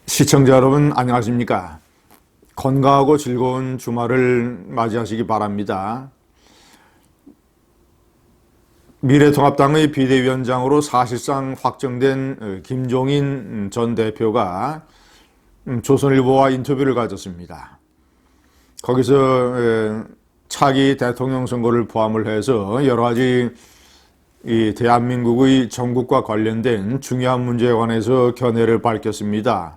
시청자 여러분 안녕하십니까? 건강하고 즐거운 주말을 맞이하시기 바랍니다. 미래통합당의 비대위원장으로 사실상 확정된 김종인 전 대표가 조선일보와 인터뷰를 가졌습니다. 거기서 차기 대통령 선거를 포함을 해서 여러 가지 이 대한민국의 전국과 관련된 중요한 문제에 관해서 견해를 밝혔습니다.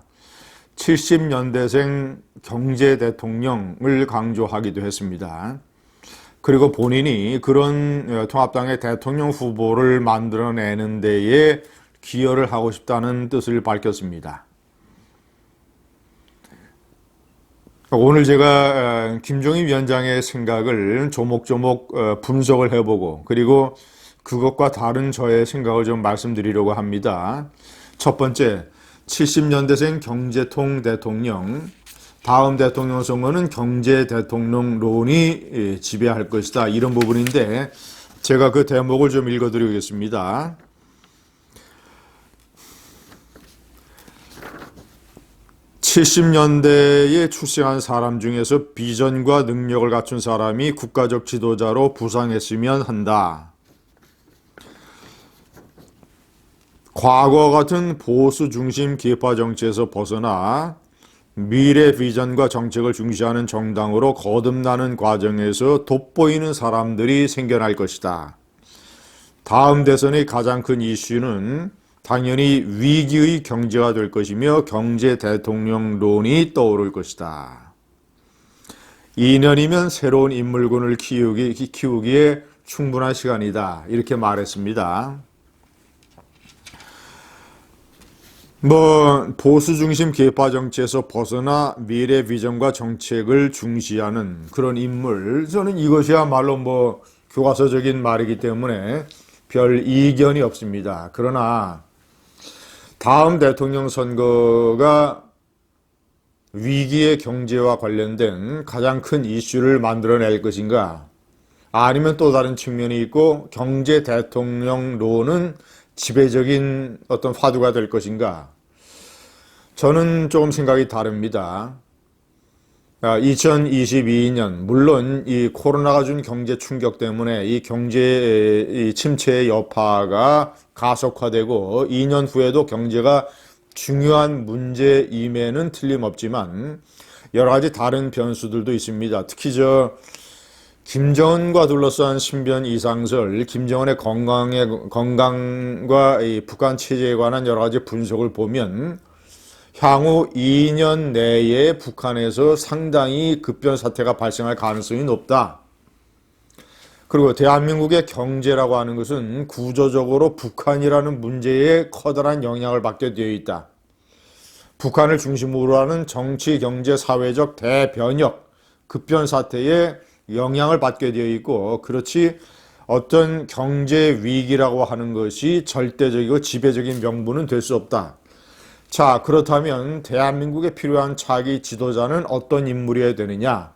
70년대생 경제 대통령을 강조하기도 했습니다. 그리고 본인이 그런 통합당의 대통령 후보를 만들어내는 데에 기여를 하고 싶다는 뜻을 밝혔습니다. 오늘 제가 김종인 위원장의 생각을 조목조목 분석을 해보고 그리고 그것과 다른 저의 생각을 좀 말씀드리려고 합니다. 첫 번째, 70년대생 경제통 대통령, 다음 대통령 선거는 경제 대통령론이 지배할 것이다. 이런 부분인데 제가 그 대목을 좀 읽어드리겠습니다. (70년대에) 출생한 사람 중에서 비전과 능력을 갖춘 사람이 국가적 지도자로 부상했으면 한다. 과거 같은 보수 중심 계파 정치에서 벗어나 미래 비전과 정책을 중시하는 정당으로 거듭나는 과정에서 돋보이는 사람들이 생겨날 것이다. 다음 대선의 가장 큰 이슈는 당연히 위기의 경제가 될 것이며 경제 대통령론이 떠오를 것이다. 2년이면 새로운 인물군을 키우기에 충분한 시간이다. 이렇게 말했습니다. 보수 중심 계파 정치에서 벗어나 미래 비전과 정책을 중시하는 그런 인물, 저는 이것이야말로 교과서적인 말이기 때문에 별 이견이 없습니다. 그러나 다음 대통령 선거가 위기의 경제와 관련된 가장 큰 이슈를 만들어낼 것인가, 아니면 또 다른 측면이 있고 경제 대통령론은 지배적인 어떤 화두가 될 것인가? 저는 조금 생각이 다릅니다. 2022년, 물론 이 코로나가 준 경제 충격 때문에 이 경제 침체의 여파가 가속화되고 2년 후에도 경제가 중요한 문제임에는 틀림없지만 여러 가지 다른 변수들도 있습니다. 특히 김정은과 둘러싼 신변 이상설, 김정은의 건강과 이 북한 체제에 관한 여러 가지 분석을 보면 향후 2년 내에 북한에서 상당히 급변 사태가 발생할 가능성이 높다. 그리고 대한민국의 경제라고 하는 것은 구조적으로 북한이라는 문제에 커다란 영향을 받게 되어 있다. 북한을 중심으로 하는 정치, 경제, 사회적 대변혁, 급변 사태에 영향을 받게 되어 있고, 그렇지 어떤 경제 위기라고 하는 것이 절대적이고 지배적인 명분은 될 수 없다. 자, 그렇다면 대한민국에 필요한 차기 지도자는 어떤 인물이어야 되느냐?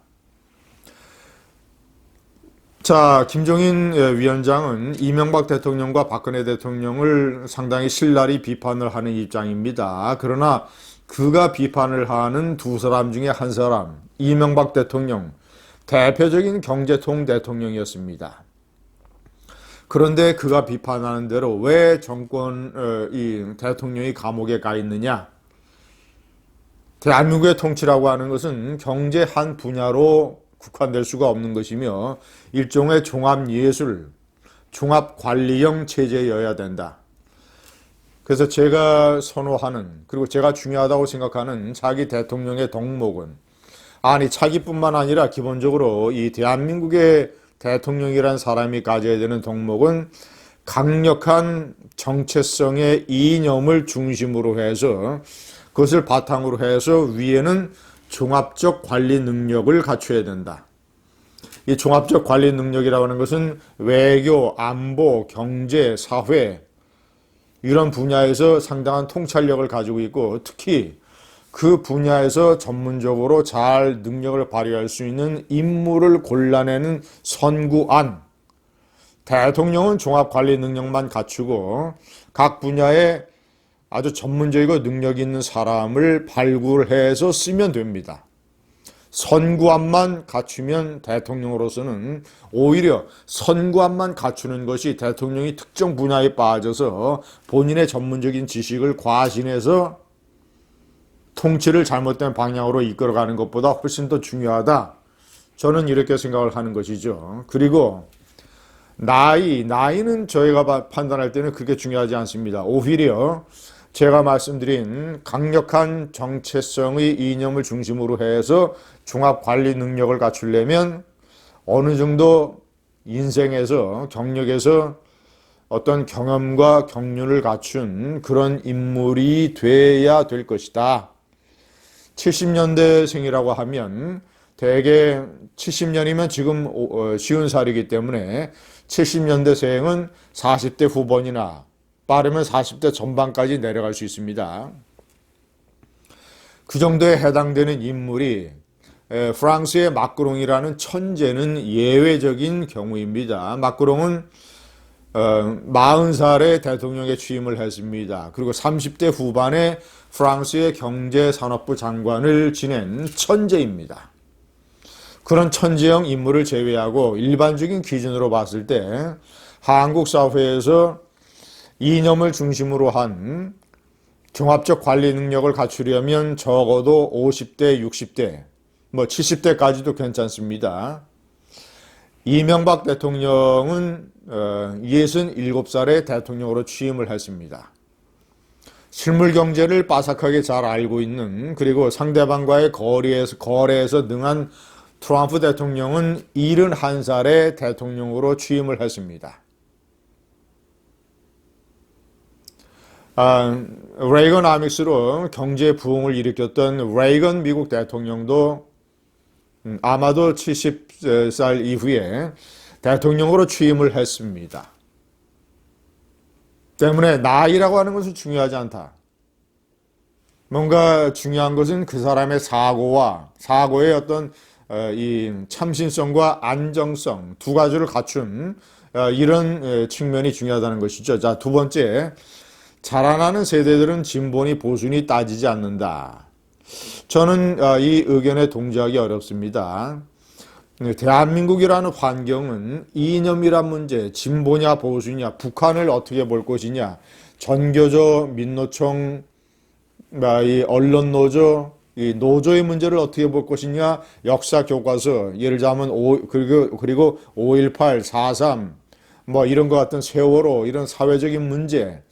자, 김종인 위원장은 이명박 대통령과 박근혜 대통령을 상당히 신랄히 비판을 하는 입장입니다. 그러나 그가 비판을 하는 두 사람 중에 한 사람, 이명박 대통령, 대표적인 경제통 대통령이었습니다. 그런데 그가 비판하는 대로 왜 이 대통령이 감옥에 가 있느냐? 대한민국의 통치라고 하는 것은 경제 한 분야로 국한될 수가 없는 것이며 일종의 종합예술, 종합관리형 체제여야 된다. 그래서 제가 선호하는, 그리고 제가 중요하다고 생각하는 차기 대통령의 덕목은, 차기뿐만 아니라 기본적으로 이 대한민국의 대통령이란 사람이 가져야 되는 덕목은 강력한 정체성의 이념을 중심으로 해서 그것을 바탕으로 해서 위에는 종합적 관리 능력을 갖춰야 된다. 이 종합적 관리 능력이라고 하는 것은 외교, 안보, 경제, 사회 이런 분야에서 상당한 통찰력을 가지고 있고 특히 그 분야에서 전문적으로 잘 능력을 발휘할 수 있는 인물을 골라내는 선구안. 대통령은 종합관리 능력만 갖추고 각 분야에 아주 전문적이고 능력 있는 사람을 발굴해서 쓰면 됩니다. 선구안만 갖추면 대통령으로서는 오히려 선구안만 갖추는 것이 대통령이 특정 분야에 빠져서 본인의 전문적인 지식을 과신해서 통치를 잘못된 방향으로 이끌어가는 것보다 훨씬 더 중요하다. 저는 이렇게 생각을 하는 것이죠. 그리고 나이는 저희가 판단할 때는 그렇게 중요하지 않습니다. 오히려 제가 말씀드린 강력한 정체성의 이념을 중심으로 해서 종합관리 능력을 갖추려면 어느 정도 인생에서 경력에서 어떤 경험과 경륜을 갖춘 그런 인물이 돼야 될 것이다. 70년대생이라고 하면 대개 70년이면 지금 50살이기 때문에 70년대생은 40대 후반이나 빠르면 40대 전반까지 내려갈 수 있습니다. 그 정도에 해당되는 인물이 프랑스의 마크롱이라는 천재는 예외적인 경우입니다. 마크롱은 40살에 대통령에 취임을 했습니다. 그리고 30대 후반에 프랑스의 경제산업부 장관을 지낸 천재입니다. 그런 천재형 인물을 제외하고 일반적인 기준으로 봤을 때 한국 사회에서 이념을 중심으로 한 종합적 관리 능력을 갖추려면 적어도 50대, 60대, 70대까지도 괜찮습니다. 이명박 대통령은 67살에 대통령으로 취임을 했습니다. 실물 경제를 빠삭하게 잘 알고 있는, 그리고 상대방과의 거래에서 능한 트럼프 대통령은 71살에 대통령으로 취임을 했습니다. 레이건아믹스로 경제 부흥을 일으켰던 레이건 미국 대통령도 아마도 70살 이후에 대통령으로 취임을 했습니다. 때문에 나이라고 하는 것은 중요하지 않다. 뭔가 중요한 것은 그 사람의 사고의 어떤 이 참신성과 안정성 두 가지를 갖춘 이런 측면이 중요하다는 것이죠. 자, 두 번째, 자라나는 세대들은 진보니 보수니 따지지 않는다. 저는 이 의견에 동조하기 어렵습니다. 대한민국이라는 환경은 이념이란 문제, 진보냐 보수냐, 북한을 어떻게 볼 것이냐, 전교조, 민노총, 이 언론노조, 이 노조의 문제를 어떻게 볼 것이냐, 역사 교과서, 예를 들자면 그리고 5.18, 4.3, 이런 것 같은 세월호, 이런 사회적인 문제,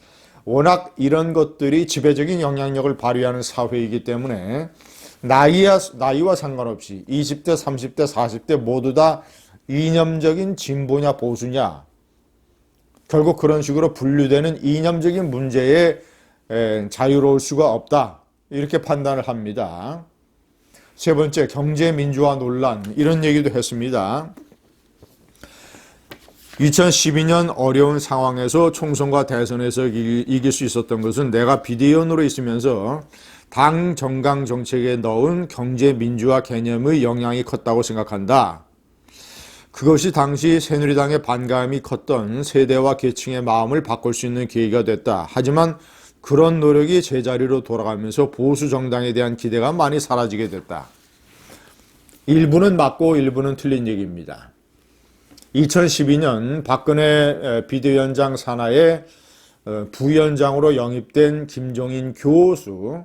워낙 이런 것들이 지배적인 영향력을 발휘하는 사회이기 때문에 나이와 상관없이 20대, 30대, 40대 모두 다 이념적인 진보냐 보수냐, 결국 그런 식으로 분류되는 이념적인 문제에 자유로울 수가 없다. 이렇게 판단을 합니다. 세 번째, 경제민주화 논란, 이런 얘기도 했습니다. 2012년 어려운 상황에서 총선과 대선에서 이길 수 있었던 것은 내가 비대위원으로 있으면서 당 정강 정책에 넣은 경제민주화 개념의 영향이 컸다고 생각한다. 그것이 당시 새누리당의 반감이 컸던 세대와 계층의 마음을 바꿀 수 있는 계기가 됐다. 하지만 그런 노력이 제자리로 돌아가면서 보수 정당에 대한 기대가 많이 사라지게 됐다. 일부는 맞고 일부는 틀린 얘기입니다. 2012년 박근혜 비대위원장 산하에 부위원장으로 영입된 김종인 교수,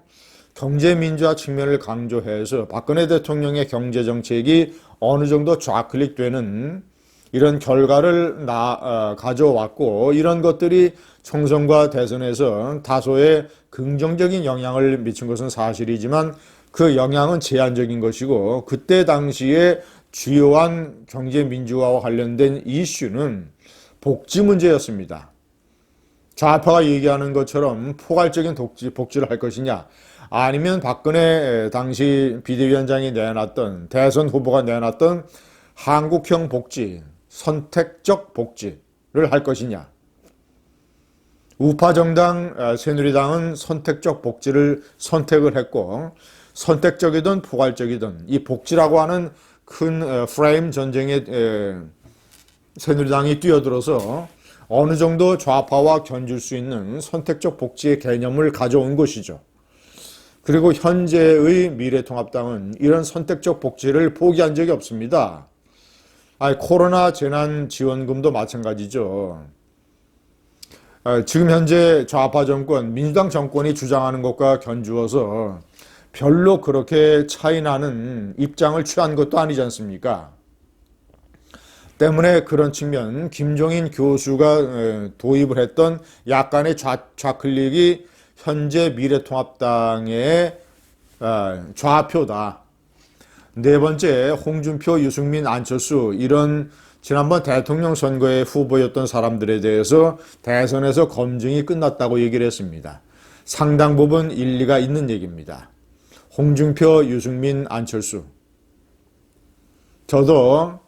경제민주화 측면을 강조해서 박근혜 대통령의 경제정책이 어느 정도 좌클릭되는 이런 결과를 가져왔고, 이런 것들이 총선과 대선에서 다소의 긍정적인 영향을 미친 것은 사실이지만 그 영향은 제한적인 것이고, 그때 당시에 주요한 경제민주화와 관련된 이슈는 복지 문제였습니다. 좌파가 얘기하는 것처럼 포괄적인 복지를 할 것이냐, 아니면 박근혜 당시 비대위원장이 내놨던, 대선 후보가 내놨던 한국형 복지, 선택적 복지를 할 것이냐. 우파 정당 새누리당은 선택적 복지를 선택을 했고, 선택적이든 포괄적이든 이 복지라고 하는 큰 프레임 전쟁에 새누리당이 뛰어들어서 어느 정도 좌파와 견줄 수 있는 선택적 복지의 개념을 가져온 것이죠. 그리고 현재의 미래통합당은 이런 선택적 복지를 포기한 적이 없습니다. 코로나 재난지원금도 마찬가지죠. 지금 현재 좌파 정권, 민주당 정권이 주장하는 것과 견주어서 별로 그렇게 차이나는 입장을 취한 것도 아니지 않습니까? 때문에 그런 측면, 김종인 교수가 도입을 했던 약간의 좌클릭이 현재 미래통합당의 좌표다. 네 번째, 홍준표, 유승민, 안철수 이런 지난번 대통령 선거의 후보였던 사람들에 대해서 대선에서 검증이 끝났다고 얘기를 했습니다. 상당 부분 일리가 있는 얘기입니다. 홍준표, 유승민, 안철수. 저도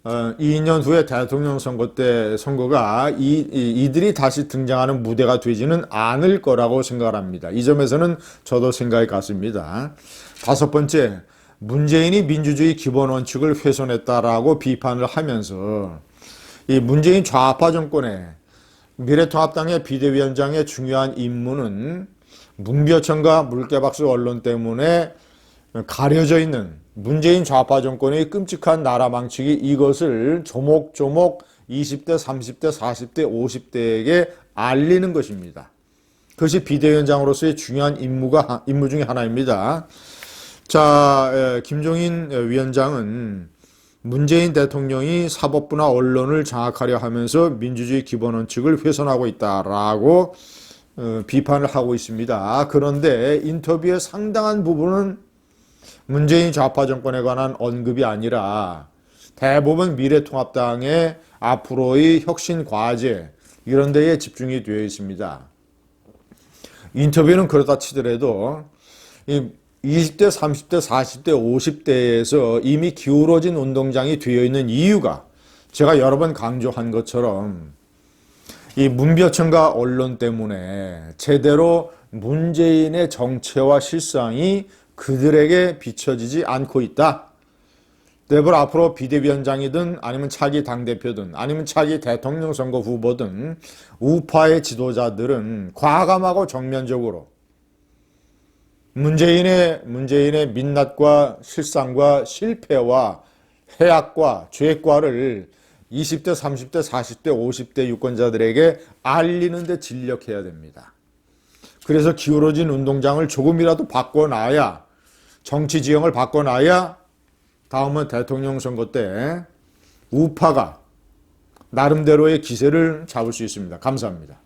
2년 후에 대통령 선거가 이들이 다시 등장하는 무대가 되지는 않을 거라고 생각을 합니다. 이 점에서는 저도 생각이 같습니다. 다섯 번째, 문재인이 민주주의 기본 원칙을 훼손했다라고 비판을 하면서 이 문재인 좌파 정권의 미래통합당의 비대위원장의 중요한 임무는 문벼천과 물개박스 언론 때문에 가려져 있는 문재인 좌파 정권의 끔찍한 나라 망치기, 이것을 조목조목 20대, 30대, 40대, 50대에게 알리는 것입니다. 그것이 비대위원장으로서의 중요한 임무 중에 하나입니다. 자, 김종인 위원장은 문재인 대통령이 사법부나 언론을 장악하려 하면서 민주주의 기본 원칙을 훼손하고 있다라고 비판을 하고 있습니다. 그런데 인터뷰의 상당한 부분은 문재인 좌파 정권에 관한 언급이 아니라 대부분 미래통합당의 앞으로의 혁신 과제 이런 데에 집중이 되어 있습니다. 인터뷰는 그렇다 치더라도 20대, 30대, 40대, 50대에서 이미 기울어진 운동장이 되어 있는 이유가 제가 여러 번 강조한 것처럼 이 문벼천과 언론 때문에 제대로 문재인의 정체와 실상이 그들에게 비춰지지 않고 있다. 내버 앞으로 비대위원장이든 아니면 차기 당대표든 아니면 차기 대통령 선거 후보든 우파의 지도자들은 과감하고 정면적으로 문재인의 민낯과 실상과 실패와 해악과 죄과를 20대, 30대, 40대, 50대 유권자들에게 알리는 데 진력해야 됩니다. 그래서 기울어진 운동장을 조금이라도 바꿔놔야, 정치 지형을 바꿔놔야 다음은 대통령 선거 때 우파가 나름대로의 기세를 잡을 수 있습니다. 감사합니다.